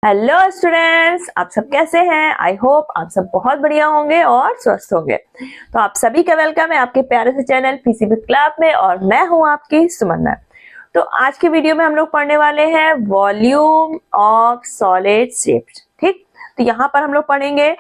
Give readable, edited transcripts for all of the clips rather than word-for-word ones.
Hello students, आप सब कैसे हैं? आई होप आप सब बहुत बढ़िया होंगे और स्वस्थ होंगे। तो आप सभी का वेलकम है आपके प्यारे से चैनल पीसीबी क्लब में और मैं हूं आपकी सुमन मैम। तो आज की वीडियो में हम लोग पढ़ने वाले हैं वॉल्यूम ऑफ सॉलिड शेप्स। ठीक, तो यहाँ पर हम लोग पढ़ेंगे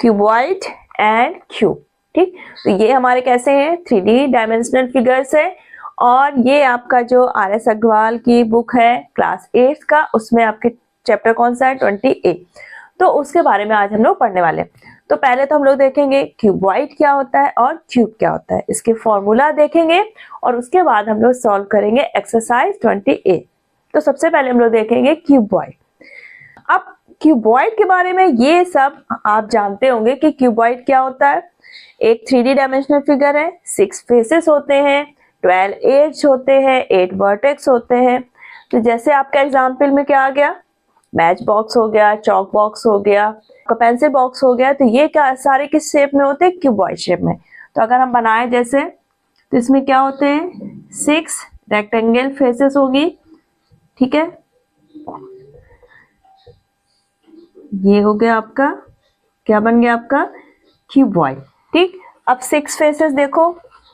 क्यूबॉइड एंड क्यूब। ठीक, तो ये हमारे कैसे हैं 3D डायमेंशनल फिगर्स है और ये आपका जो RS अग्रवाल की बुक है क्लास 8 का, उसमें आपके चैप्टर कौन सा है 28। तो उसके बारे में आज हम लोग पढ़ने वाले हैं। तो पहले तो हम लोग देखेंगे क्यूबॉइड क्या होता है और क्यूब क्या होता है, इसके फॉर्मूला देखेंगे और उसके बाद हम लोग सॉल्व करेंगे एक्सरसाइज 28। तो सबसे पहले हम लोग देखेंगे क्यूबॉइड। अब क्यूबॉइड के बारे में ये सब आप जानते होंगे कि क्यूबॉइड क्या होता है। एक 3D डायमेंशनल फिगर है, 6 फेसेस होते हैं, 12 एज होते हैं, 8 वर्टेक्स होते हैं। तो जैसे आपका एग्जाम्पल में क्या आ गया, मैच बॉक्स हो गया, चौक बॉक्स हो गया, पेंसिल बॉक्स हो गया। तो ये क्या सारे किस शेप में होते हैं? क्यूबॉइड शेप में। तो अगर हम बनाए जैसे, तो इसमें क्या होते हैं 6 रेक्टेंगल फेसेस होगी। ठीक है, ये हो गया आपका, क्या बन गया आपका क्यूबॉइड। ठीक, अब 6 फेसेस देखो,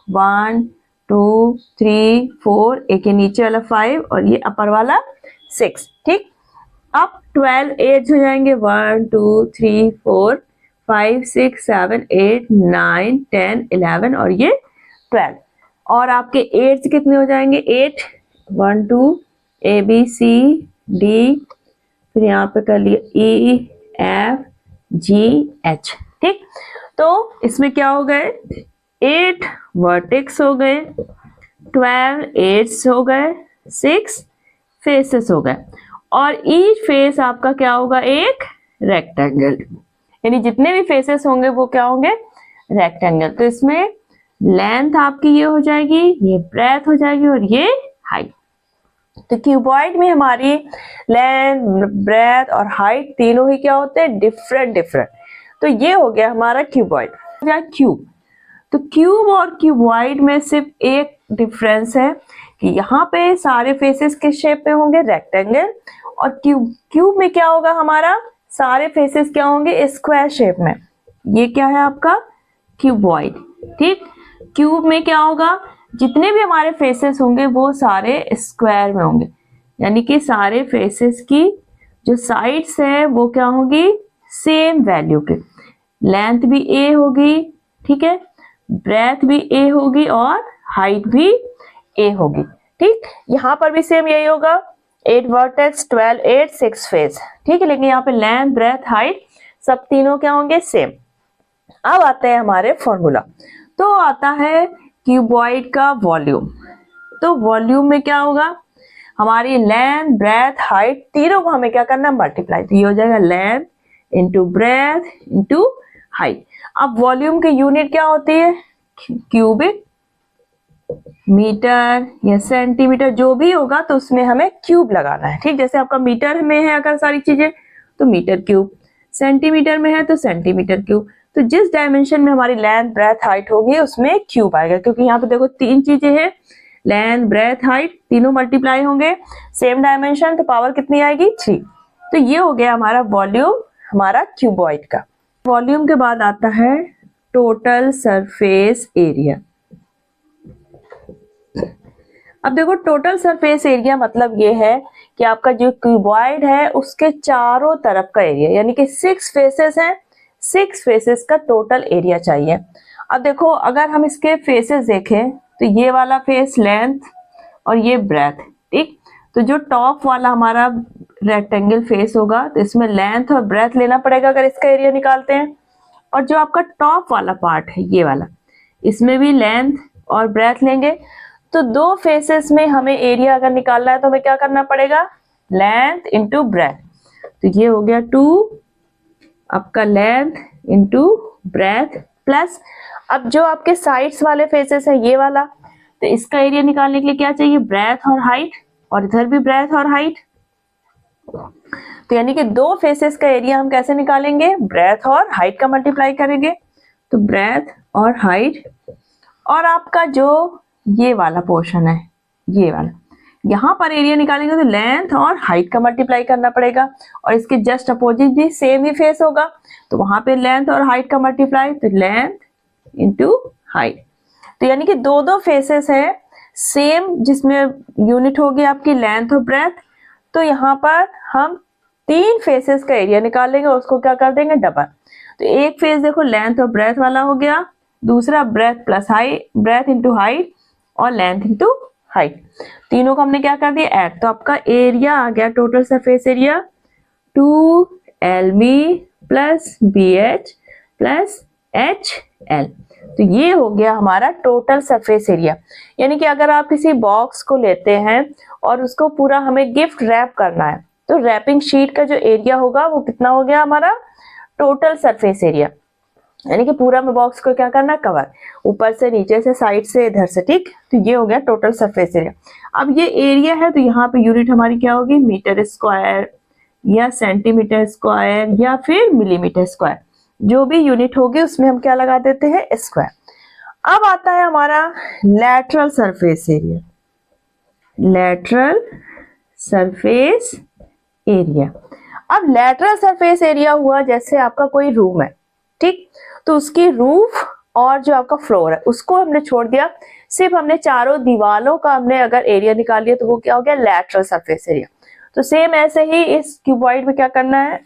1 2 3 4, एक ये नीचे वाला 5 और ये अपर वाला 6। ठीक, अब 12 एड्स हो जाएंगे, 1 2 3 4 5 6 7 8 9 10 11 और ये 12। और आपके एड्स कितने हो जाएंगे 8, 1 2 A B C D, फिर यहाँ पे कर लिया E F G H। ठीक, तो इसमें क्या हो गए 8 वर्टेक्स हो गए, 12 एड्स हो गए, 6 फेसेस हो गए और ईच फेस आपका क्या होगा एक रेक्टेंगल, यानी जितने भी फेसेस होंगे वो क्या होंगे रेक्टेंगल। तो इसमें लेंथ आपकी ये हो जाएगी, ये ब्रेथ हो जाएगी और ये हाइट। तो क्यूबॉइड में हमारी लेंथ, ब्रेथ और हाइट तीनों ही क्या होते हैं डिफरेंट। तो ये हो गया हमारा क्यूबॉइड या क्यूब। तो क्यूब और क्यूबॉइड में सिर्फ एक डिफरेंस है कि यहाँ पे सारे फेसेस किस शेप में होंगे रेक्टेंगल, और क्यूब में क्या होगा हमारा सारे फेसेस क्या होंगे स्क्वायर शेप में। ये क्या है आपका क्यूबॉइड। ठीक, क्यूब में क्या होगा जितने भी हमारे फेसेस होंगे वो सारे स्क्वायर में होंगे, यानी कि सारे फेसेस की जो साइड्स है वो क्या होगी सेम वैल्यू के, लेंथ भी ए होगी, ठीक है, ब्रेथ भी ए होगी और हाइट भी ए होगी। ठीक, यहाँ पर भी सेम यही होगा, 8 वर्टेक्स, 12 8 6 फेस। ठीक है, लेकिन यहाँ पे लेंथ, ब्रेथ, हाइट सब तीनों क्या होंगे सेम। अब आते हैं हमारे फॉर्मूला। तो आता है क्यूबॉइड का वॉल्यूम। तो वॉल्यूम में क्या होगा हमारी लेंथ, ब्रेथ, हाइट तीनों को हमें क्या करना है मल्टीप्लाई। तो ये हो जाएगा length into breadth into height. अब वॉल्यूम की यूनिट क्या होती है क्यूबिक मीटर या सेंटीमीटर, जो भी होगा तो उसमें हमें क्यूब लगाना है। ठीक, जैसे आपका मीटर में है अगर सारी चीजें तो मीटर क्यूब, सेंटीमीटर में है तो सेंटीमीटर क्यूब। तो जिस डायमेंशन में हमारी लेंथ, ब्रेथ, हाइट होगी उसमें क्यूब आएगा, क्योंकि यहाँ पे देखो 3 चीजें हैं, लेंथ, ब्रेथ, हाइट तीनों मल्टीप्लाई होंगे सेम डायमेंशन, तो पावर कितनी आएगी 3। तो ये हो गया हमारा वॉल्यूम हमारा क्यूबॉइड का। वॉल्यूम के बाद आता है टोटल सरफेस एरिया। अब देखो टोटल सरफेस एरिया मतलब ये है कि आपका जो क्यूबॉइड है उसके चारों तरफ का एरिया, यानी कि 6 फेसेस हैं, 6 फेसेस का टोटल एरिया चाहिए। अब देखो अगर हम इसके फेसेस देखें तो ये वाला फेस लेंथ और ये ब्रेथ। ठीक, तो जो टॉप वाला हमारा रेक्टेंगल फेस होगा तो इसमें लेंथ और ब्रेथ लेना पड़ेगा अगर इसका एरिया निकालते हैं, और जो आपका टॉप वाला पार्ट है ये वाला, इसमें भी लेंथ और ब्रेथ लेंगे। तो 2 फेसेस में हमें एरिया अगर निकालना है तो हमें क्या करना पड़ेगा लेंथ इंटू ब्रेथ। तो ये हो गया 2 आपका लेंथ इंटू ब्रेथ प्लस, अब जो आपके साइड्स वाले फेसेस है ये वाला, तो इसका एरिया निकालने के लिए क्या चाहिए ब्रेथ और हाइट, और इधर भी ब्रेथ और हाइट। तो यानी कि 2 फेसेस का एरिया हम कैसे निकालेंगे ब्रेथ और हाइट का मल्टीप्लाई करेंगे। तो ब्रेथ और हाइट, और आपका जो ये वाला पोर्शन है ये वाला, यहाँ पर एरिया निकालेंगे तो लेंथ और हाइट का मल्टीप्लाई करना पड़ेगा, और इसके जस्ट अपोजिट भी सेम ही फेस होगा, तो वहां पे लेंथ और हाइट का मल्टीप्लाई, तो लेंथ इंटू हाइट। तो यानी कि दो दो फेसेस है सेम, जिसमें यूनिट होगी आपकी लेंथ और ब्रेथ। तो यहाँ पर हम 3 फेसेस का एरिया निकालेंगे, उसको क्या कर देंगे डबल। तो एक फेस देखो लेंथ और ब्रेथ वाला हो गया, दूसरा breadth plus height, breadth into height और लेंथ इंटू हाइट, तीनों को हमने क्या कर दिया ऐड। तो आपका एरिया आ गया total surface area 2LB plus BH plus HL। तो ये हो गया हमारा टोटल सरफेस एरिया। यानी कि अगर आप किसी बॉक्स को लेते हैं और उसको पूरा हमें गिफ्ट रैप करना है, तो रैपिंग शीट का जो एरिया होगा वो कितना हो गया हमारा टोटल सरफेस एरिया। यानी कि पूरा में बॉक्स को क्या करना कवर, ऊपर से नीचे से साइड से इधर से, ठीक। तो ये हो गया टोटल सरफेस एरिया। अब ये एरिया है तो यहाँ पे यूनिट हमारी क्या होगी मीटर स्क्वायर या सेंटीमीटर स्क्वायर या फिर मिलीमीटर स्क्वायर, जो भी यूनिट होगी उसमें हम क्या लगा देते हैं स्क्वायर। अब आता है हमारा lateral surface area. Lateral surface area, अब लैटरल सरफेस एरिया हुआ जैसे आपका कोई रूम है, ठीक। तो उसकी रूफ और जो आपका फ्लोर है उसको हमने छोड़ दिया, सिर्फ हमने चारों दीवालों का हमने अगर एरिया निकाल लिया तो वो क्या हो गया लैटरल सरफेस एरिया। तो सेम ऐसे ही इस क्यूबॉइड में क्या करना है,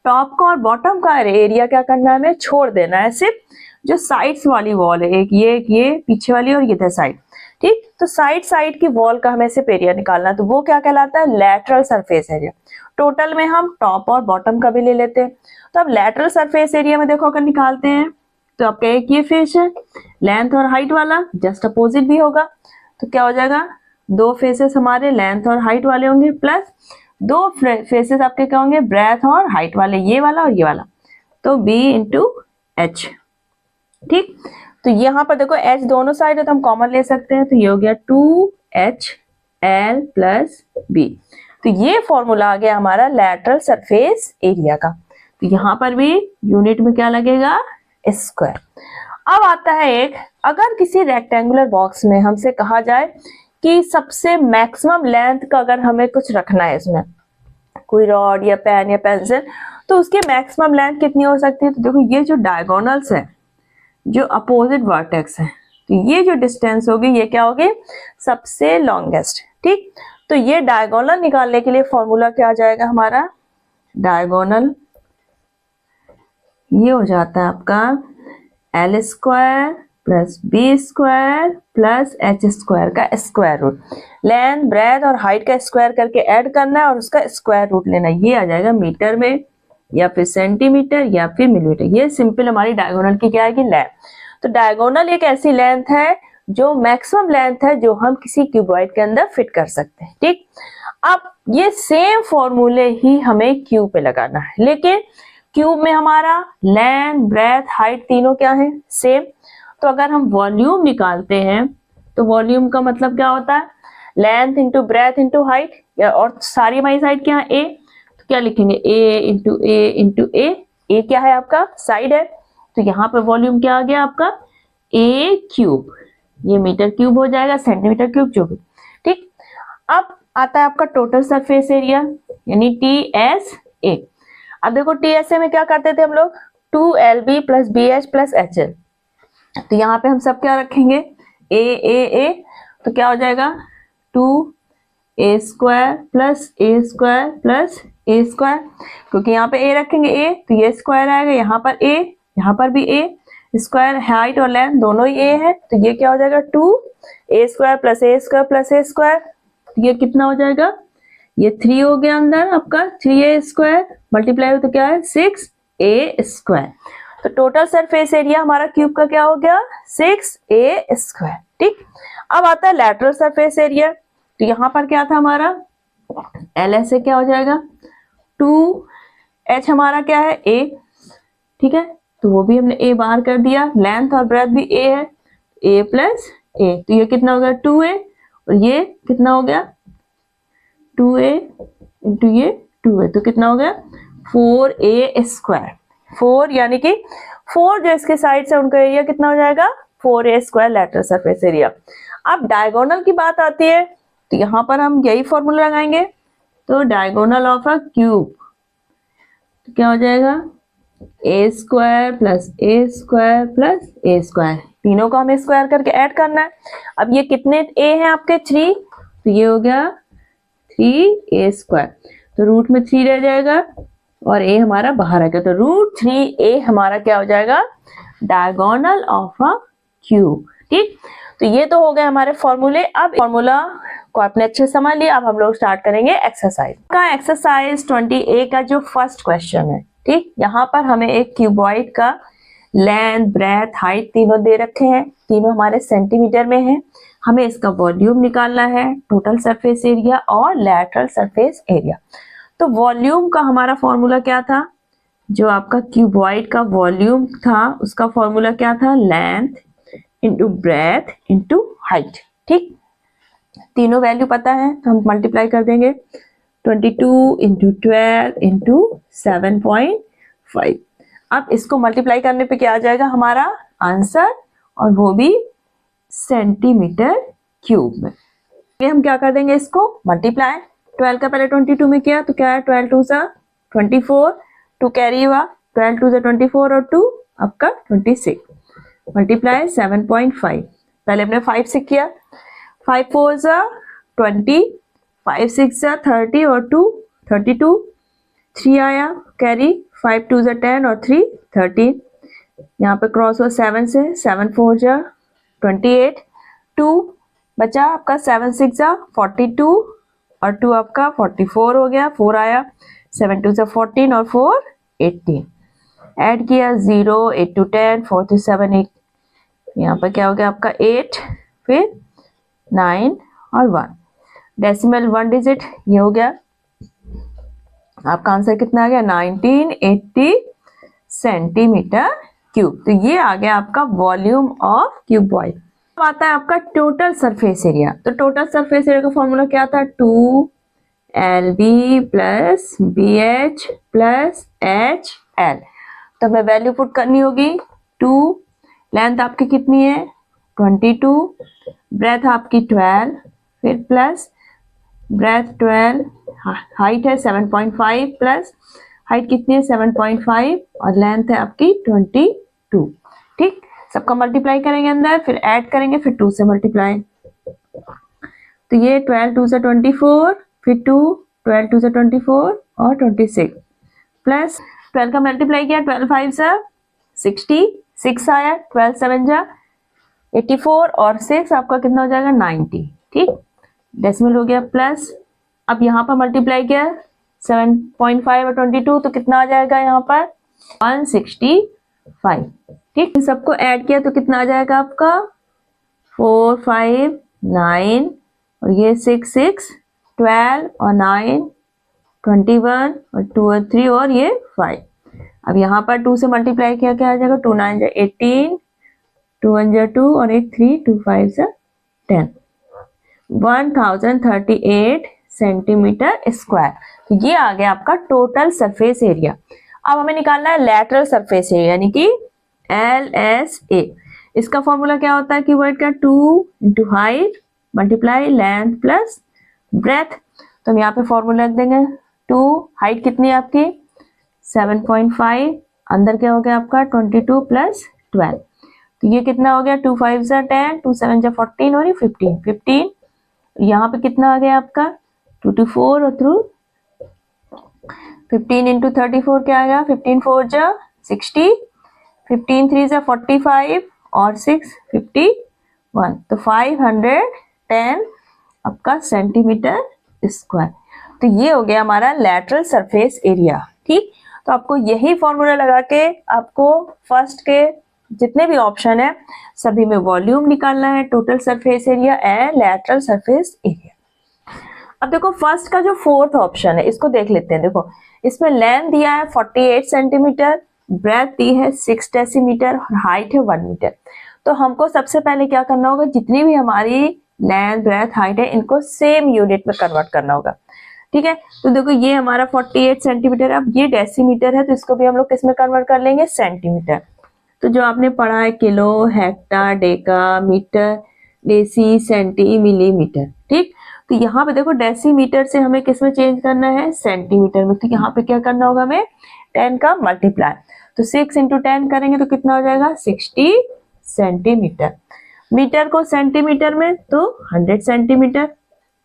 टॉप का और बॉटम का एरिया क्या करना है हमें छोड़ देना है, सिर्फ जो साइड्स वाली वॉल है, एक ये पीछे वाली और इधर साइड, ठीक। तो साइड की वॉल का हमें सिर्फ एरिया निकालना है, तो वो क्या कहलाता है लैटरल सरफेस एरिया। टोटल में हम टॉप और बॉटम का भी ले लेते हैं। तो अब लैटरल सरफेस एरिया में देखो अगर निकालते हैं तो आपका एक ये फेस है लेंथ और हाइट वाला, जस्ट अपोजिट भी होगा, तो क्या हो जाएगा 2 फेसेस हमारे लेंथ और हाइट वाले होंगे, प्लस 2 फेसेस आपके क्या होंगे ब्रेथ और हाइट वाले, ये वाला और ये वाला, तो B इंटू H, ठीक। तो यहाँ पर देखो H दोनों साइड है तो हम कॉमन ले सकते हैं, तो ये हो गया 2HL प्लस B। तो ये फॉर्मूला आ गया हमारा लैटरल सरफेस एरिया का। तो यहाँ पर भी यूनिट में क्या लगेगा स्क्वायर। अब आता है एक, अगर किसी रेक्टेंगुलर बॉक्स में हमसे कहा जाए कि सबसे मैक्सिमम लेंथ का अगर हमें कुछ रखना है, इसमें कोई रॉड या पेन या पेंसिल, तो उसकी मैक्सिमम लेंथ कितनी हो सकती है। तो देखो ये जो डायगोनल्स है, जो अपोजिट वर्टेक्स है, तो ये जो डिस्टेंस होगी ये क्या होगी सबसे लॉन्गेस्ट, ठीक। तो ये डायगोनल निकालने के लिए फॉर्मूला क्या आ जाएगा हमारा, डायगोनल ये हो जाता है आपका L square plus B square plus H square का स्क्वायर रूट, लेंथ ब्रेथ और हाइट का स्क्वायर करके ऐड करना है और उसका स्क्वायर रूट लेना है। ये आ जाएगा मीटर में या फिर सेंटीमीटर या फिर मिलीमीटर। ये सिंपल हमारी डायगोनल की क्या आएगी लेंथ। तो डायगोनल एक ऐसी लेंथ है जो मैक्सिमम लेंथ है जो हम किसी क्यूबॉइड के अंदर फिट कर सकते हैं, ठीक। अब ये सेम फॉर्मूले ही हमें क्यूब पे लगाना है, लेकिन क्यूब में हमारा लेंथ ब्रेथ हाइट तीनों क्या है सेम। तो अगर हम वॉल्यूम निकालते हैं तो वॉल्यूम का मतलब क्या होता है length into breadth into height, और सारी हमारी साइड क्या है ए, तो क्या लिखेंगे ए इंटू ए इंटू ए क्या है आपका साइड है, तो यहाँ पे वॉल्यूम क्या आ गया आपका ए क्यूब, ये मीटर क्यूब हो जाएगा सेंटीमीटर क्यूब जो भी, ठीक। अब आता है आपका टोटल सरफेस एरिया यानी TSA। अब देखो TSA में क्या करते थे हम लोग 2LB plus BH plus HL, तो यहाँ पे हम सब क्या रखेंगे A, तो क्या हो जाएगा 2A square plus A square plus A square, क्योंकि यहाँ पे A रखेंगे A तो ये स्क्वायर आएगा, यहाँ पर A यहाँ पर भी A स्क्वायर, हाइट और लेंथ दोनों ही A है, तो ये क्या हो जाएगा 2A square plus A square plus A square, ये कितना हो जाएगा ये 3 हो गया अंदर आपका 3A स्क्वायर मल्टीप्लाई हो तो क्या है 6A स्क्वायर। तो टोटल सरफेस एरिया हमारा क्यूब का क्या हो गया 6A स्क्वायर, ठीक। अब आता है लैटरल सरफेस एरिया, तो यहाँ पर क्या था हमारा LS से क्या हो जाएगा 2H हमारा क्या है A, ठीक है, तो वो भी हमने A बाहर कर दिया, लेंथ और ब्रेथ भी A है A प्लस A, तो ये कितना हो गया 2A और ये कितना हो गया 2A इंटू ये 2A, तो कितना हो गया 4A स्क्वायर, 4 यानी कि 4 जो इसके साइड से उनका एरिया कितना हो जाएगा 4A square lateral surface area. अब डायगोनल की बात आती है तो यहाँ पर हम यही फॉर्मूला लगाएंगे, तो डायगोनल ऑफ अ क्यूब तो क्या हो जाएगा, ए स्क्वायर प्लस ए स्क्वायर प्लस ए स्क्वायर, तीनों को हमें स्क्वायर करके ऐड करना है। अब ये कितने ए हैं आपके, 3, तो ये हो गया 3a स्क्वायर, तो रूट में 3 रह जाएगा और a हमारा बाहर आ गया, तो रूट 3a हमारा क्या हो जाएगा, डायगोनल ऑफ अ क्यूब। ठीक, तो ये तो हो गए हमारे फॉर्मूले। अब फॉर्मूला को आपने अच्छे से समझ लिया, अब हम लोग स्टार्ट करेंगे एक्सरसाइज का। एक्सरसाइज 20A का जो फर्स्ट क्वेश्चन है, ठीक, यहाँ पर हमें एक क्यूबॉइड का लेंथ, ब्रेथ, हाइट तीनों दे रखे हैं, तीनों हमारे सेंटीमीटर में है। हमें इसका वॉल्यूम निकालना है, टोटल सरफेस एरिया और लैटरल सरफेस एरिया। तो वॉल्यूम का हमारा फॉर्मूला क्या था, जो आपका क्यूबॉइड का वॉल्यूम था उसका फॉर्मूला क्या था, length into breadth into height. ठीक, तीनों वैल्यू पता है तो हम मल्टीप्लाई कर देंगे, 22 इंटू 12 इंटू 7.5। अब इसको मल्टीप्लाई करने पे क्या आ जाएगा हमारा आंसर, और वो भी सेंटीमीटर क्यूब में। ये हम क्या कर देंगे, इसको मल्टीप्लाई, 12 का पहले 22 में किया तो क्या है, 12 2 सा 24, 2 कैरी हुआ, 12 2 सा 24 और 2 आपका 26, मल्टीप्लाई 7.5, पहले हमने 5 से किया, 5 4 सा 20, 5 6 सा 30 और 2 32, 3 आया कैरी, 5 2 सा 10 और 3 13, यहाँ पे क्रॉस हुआ 7 से, 7 4 जा 28, 2 बचा आपका 7 6 जा 42 और 2 आपका 44 हो गया, 4 आया, 7 2 सा 14 और 4 18, ऐड किया 0 8 2 10 4 2 7 8, यहाँ पर क्या हो गया आपका 8, फिर 9 और 1, डेसिमल 1 डिजिट, ये हो गया आपका आंसर कितना आ गया, 1980 सेंटीमीटर क्यूब। तो ये आ गया आपका वॉल्यूम ऑफ क्यूबॉइड। अब आता है आपका टोटल सरफेस एरिया। तो टोटल सरफेस एरिया का फॉर्मूला क्या था, 2LB plus BH plus HL। तो हमें वैल्यू पुट करनी होगी, 2, लेंथ आपकी कितनी है 22, ब्रेथ आपकी 12, फिर प्लस ब्रेथ 12, हाइट है 7.5 प्लस हाइट कितनी है 7.5 और लेंथ है आपकी 22। ठीक, सबका मल्टीप्लाई करेंगे अंदर, फिर ऐड करेंगे, फिर 2 से मल्टीप्लाई, तो ये 12 2 से 24, फिर 2 12 2 से 24 और 26 प्लस 12 का मल्टीप्लाई किया, 12 5 से 60, 6 आया, 12 7 जा 84 और 6 आपका कितना हो जाएगा 90। ठीक, डेसिमल हो गया प्लस, अब यहाँ पर मल्टीप्लाई किया 7.5 और 22 तो कितना आ जाएगा यहाँ पर 165। ठीक, सबको ऐड किया तो कितना आ जाएगा आपका 4 5 9 और ये 6 6 12 और 9 21 और 2 और 3 और ये 5। अब यहाँ पर 2 से मल्टीप्लाई किया क्या आ जाएगा, 2 9 जा 18, 2 1 जा 2 और एक 3, 2 5 जा 10, 1038 सेंटीमीटर स्क्वायर। तो ये आ गया आपका टोटल सरफेस एरिया। अब हमें निकालना है लैटरल सरफेस एरिया यानी कि LSA। इसका फॉर्मूला क्या होता है क्यूबॉइड का, 2 into height multiply length plus breadth. तो हम यहाँ पे फॉर्मूला रख देंगे, 2 हाइट कितनी है आपकी 7.5, अंदर क्या हो गया आपका 22 प्लस 12, तो ये कितना हो गया 2 5 जा 10, 2 7 जा 14 और ये 15, यहाँ पे कितना आ गया आपका 2 2 4 और थ्रू 15 इंटू 34 क्या आएगा, 15 4 जा 60, 15 3 जा 45 और 6 51, तो 510 आपका सेंटीमीटर स्क्वायर। तो ये हो गया हमारा लैटरल सरफेस एरिया। ठीक, तो आपको यही फॉर्मूला लगा के आपको फर्स्ट के जितने भी ऑप्शन है सभी में वॉल्यूम निकालना है, total surface area and lateral surface area. अब देखो फर्स्ट का जो फोर्थ ऑप्शन है इसको देख लेते हैं। देखो इसमें लेंथ दिया है 48 सेंटीमीटर, ब्रेथ दी है 6 डेसीमीटर और हाइट है 1 मीटर। तो हमको सबसे पहले क्या करना होगा, जितनी भी हमारी लेंथ ब्रेथ हाइट है इनको सेम यूनिट में कन्वर्ट करना होगा। ठीक है, तो देखो ये हमारा 48 सेंटीमीटर, अब ये डेसीमीटर है तो इसको भी हम लोग किस में कन्वर्ट कर लेंगे, सेंटीमीटर। तो जो आपने पढ़ा है kilo, hector, deka, metre, deci, centi, millimetre. ठीक, तो यहाँ पे देखो डेसीमीटर से हमें किस में चेंज करना है, सेंटीमीटर में। तो यहाँ पे क्या करना होगा हमें, 10 का मल्टीप्लाई। तो 6 इंटू 10 करेंगे तो कितना हो जाएगा, 60 सेंटीमीटर। मीटर को सेंटीमीटर में तो 100 सेंटीमीटर।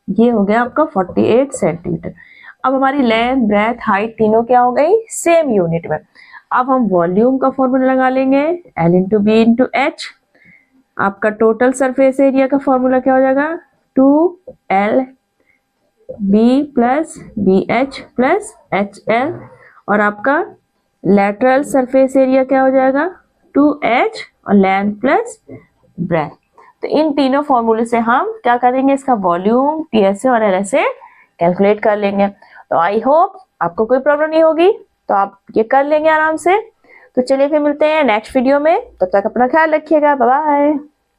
ये हो गया आपका 48 सेंटीमीटर। अब हमारी लेंथ, ब्रेथ, हाइट तीनों क्या हो गई, सेम यूनिट में। अब हम वॉल्यूम का फॉर्मूला लगा लेंगे, L into b into h. आपका टोटल सरफेस एरिया का फॉर्मूला क्या हो जाएगा, 2L b plus b h plus h l. और आपका लेटरल सरफेस एरिया क्या हो जाएगा, 2H और लेंथ प्लस ब्रेथ। तो इन तीनों फॉर्मूले से हम क्या करेंगे, इसका वॉल्यूम, टीएसए और एलएसए कैलकुलेट कर लेंगे। तो आई होप आपको कोई प्रॉब्लम नहीं होगी, तो आप ये कर लेंगे आराम से। तो चलिए फिर मिलते हैं नेक्स्ट वीडियो में, तब तक अपना ख्याल रखिएगा, बाय बाय।